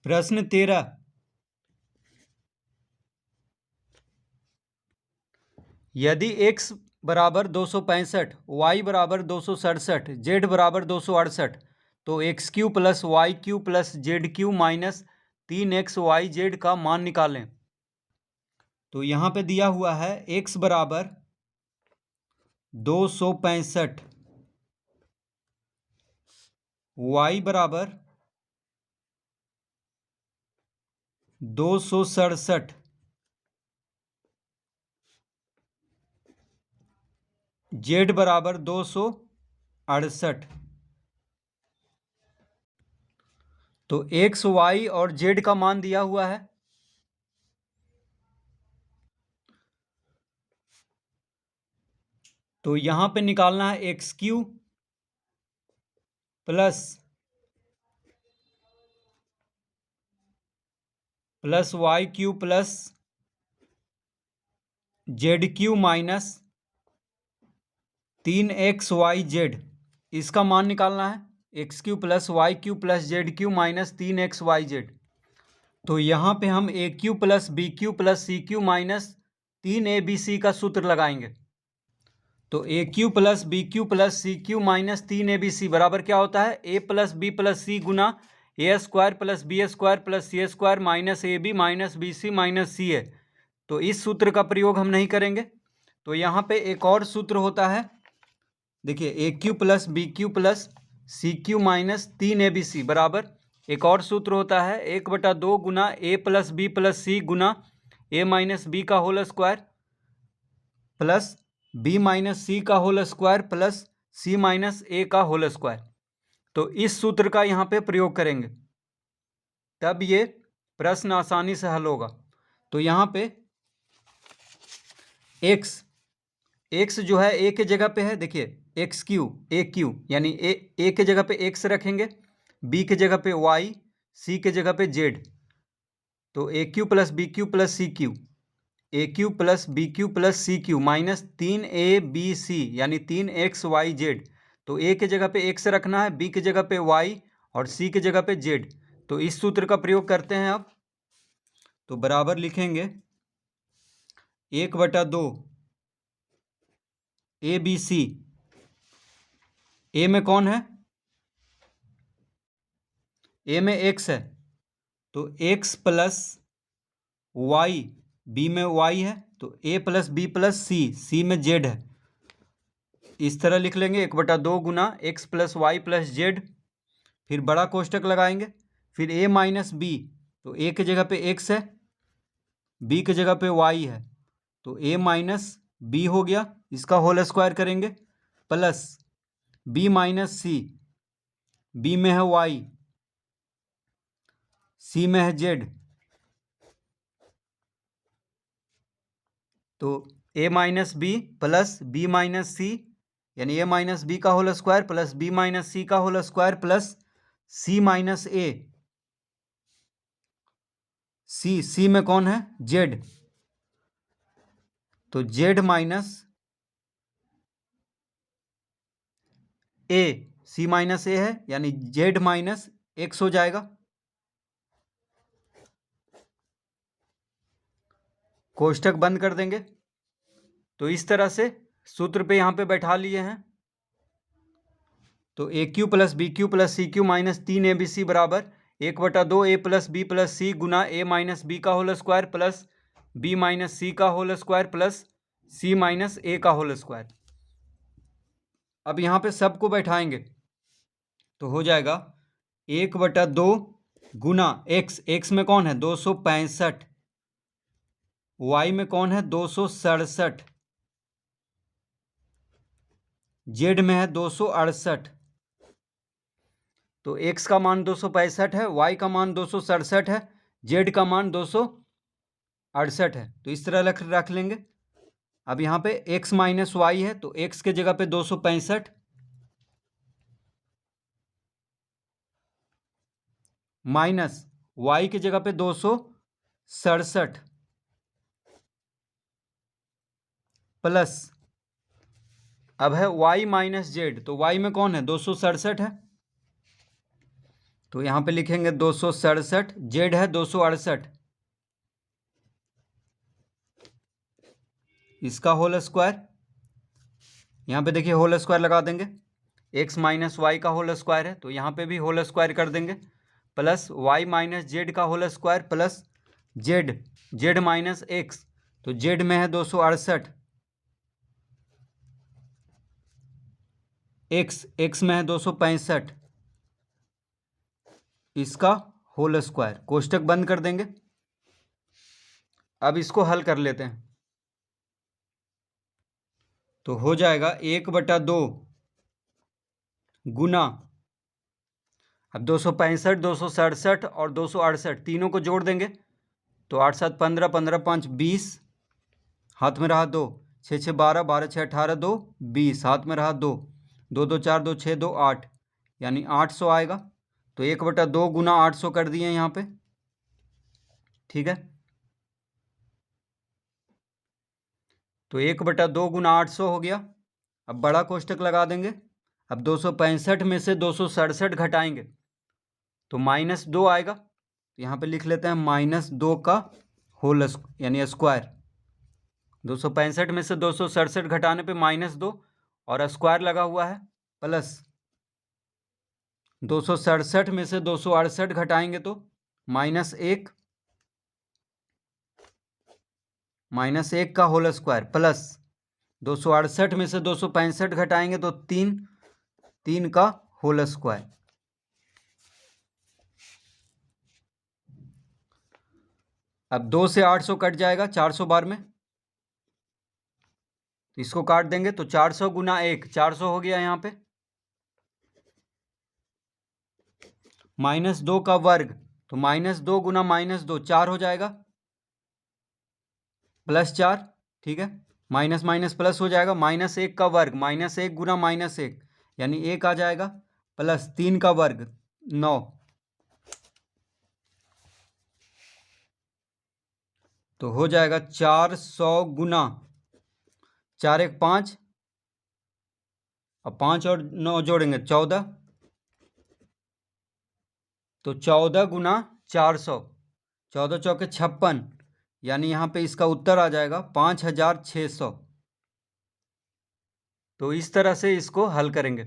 प्रश्न 13। यदि x बराबर 265, y बराबर 267, z बराबर 268 तो x cube plus y cube plus z cube minus 3xyz का मान निकालें। तो यहाँ पे दिया हुआ है x बराबर 265, y बराबर 267, जेड बराबर 268। तो एक्स वाई और जेड का मान दिया हुआ है। तो यहाँ पे निकालना है x cube plus y cube plus z cube minus 3xyz, इसका मान निकालना है। X cube plus y cube plus z cube minus 3xyz। तो यहाँ पे हम a cube plus b cube plus c cube minus 3abc का सूत्र लगाएंगे। तो a cube plus b cube plus c cube minus 3abc बराबर क्या होता है? A plus b plus c गुना a square plus B square plus c square minus a b minus b c minus c a. तो इस सूत्र का प्रयोग हम नहीं करेंगे। तो यहाँ पे एक और सूत्र होता है, देखिए, a cube plus b cube plus c cube minus 3abc बराबर एक और सूत्र होता है 1/2 गुना a plus b plus c गुना ए माइनस बी का whole square plus b minus c का whole square plus c minus a का होल स्क्वायर। तो इस सूत्र का यहाँ पे प्रयोग करेंगे, तब ये प्रश्न आसानी से हल होगा। तो यहाँ पे एक्स जो है ए के जगह पे है, देखिए एक्स क्यू ए क्यू यानी ए के जगह पे एक्स रखेंगे, बी के जगह पे वाई, सी के जगह पे जेड। तो a cube plus b cube plus c cube, a cube plus b cube plus c cube minus 3abc यानी 3xyz। तो ए के जगह पे एक्स रखना है, बी के जगह पे वाई और सी के जगह पे जेड। तो इस सूत्र का प्रयोग करते हैं अब। तो बराबर लिखेंगे 1/2 ABC। ए में कौन है? ए में एक्स है, तो एक्स प्लस वाई, बी में वाई है तो a plus b plus c में जेड है। इस तरह लिख लेंगे 1/2 गुना x plus y plus z, फिर बड़ा कोष्टक लगाएंगे, फिर ए माइनस बी। तो ए के जगह पे एक्स है, बी के जगह पे वाई है, तो ए माइनस बी हो गया, इसका होल स्क्वायर करेंगे, plus b minus c, b में है वाई, सी में है जेड। तो a minus b plus b minus c यानी ए माइनस बी का whole square plus b minus c का whole square plus c minus a. C में कौन है? जेड। तो z minus a, c minus a है यानी जेड माइनस एक्स हो जाएगा। कोष्टक बंद कर देंगे। तो इस तरह से सूत्र पे यहाँ पे बैठा लिए हैं। तो a cube plus b cube plus c cube minus 3abc बराबर 1/2 a plus b plus c गुना ए माइनस बी का whole square plus b minus c का whole square plus c minus a का होल स्क्वायर। अब यहाँ पे सबको बैठाएंगे तो हो जाएगा 1/2 गुना एक्स में कौन है? 265, वाई में कौन है? 267, जेड में है 268। तो एक्स का मान 265 है, वाई का मान 267 है, जेड का मान 268 है। तो इस तरह रख लेंगे। अब यहाँ पे x माइनस वाई है, तो x के जगह पे 265 माइनस y की जगह पे 267 प्लस, अब है y माइनस जेड, तो y में कौन है? 267 है, तो यहाँ पे लिखेंगे 267, जेड है 268, इसका होल स्क्वायर, यहाँ पे देखिए होल स्क्वायर लगा देंगे, एक्स माइनस वाई का होल स्क्वायर है तो यहाँ पे भी होल स्क्वायर कर देंगे, प्लस वाई माइनस जेड का whole square plus z, z minus x, तो जेड में है 268, एक्स में है 265, इसका होल स्क्वायर, कोष्टक बंद कर देंगे। अब इसको हल कर लेते हैं, तो हो जाएगा 1/2 गुना, अब 265, 267 और 268 तीनों को जोड़ देंगे तो 8 7 15, 15 5 20, हाथ में रहा 2, 6 6 12, 12 6 18, 2 20, हाथ में रहा 2, 2 2 4 2 6 2 8, यानी 800 आएगा। तो 1/2 गुना 800 कर दिए यहाँ पे, ठीक है। तो 1/2 गुना 800 हो गया। अब बड़ा कोष्टक लगा देंगे। अब 265 में से 267 घटाएंगे तो -2 आएगा। तो यहाँ पे लिख लेते हैं -2 का होल यानी स्क्वायर। 265 में से 267 घटाने पे -2 और स्क्वायर लगा हुआ है, प्लस 267 में से 268 घटाएंगे तो -1, -1 का होल स्क्वायर, प्लस 268 में से 265 घटाएंगे तो 3 का होल स्क्वायर। अब 2 से 800 कट जाएगा 400 बार में, तो इसको काट देंगे तो 400 गुना 1 400 हो गया यहाँ पे, -2 का वर्ग, तो -2 गुना -2 4 हो जाएगा, +4, ठीक है। माइनस माइनस प्लस हो जाएगा, -1 का वर्ग, -1 गुना -1 यानी 1 आ जाएगा, प्लस 3 का वर्ग 9, तो हो जाएगा 400 गुना 4 1 5, अब 5 और 9 जोड़ेंगे 14, तो 14 गुना 400, 14 चौके 56, यानी यहाँ पे इसका उत्तर आ जाएगा 5600। तो इस तरह से इसको हल करेंगे।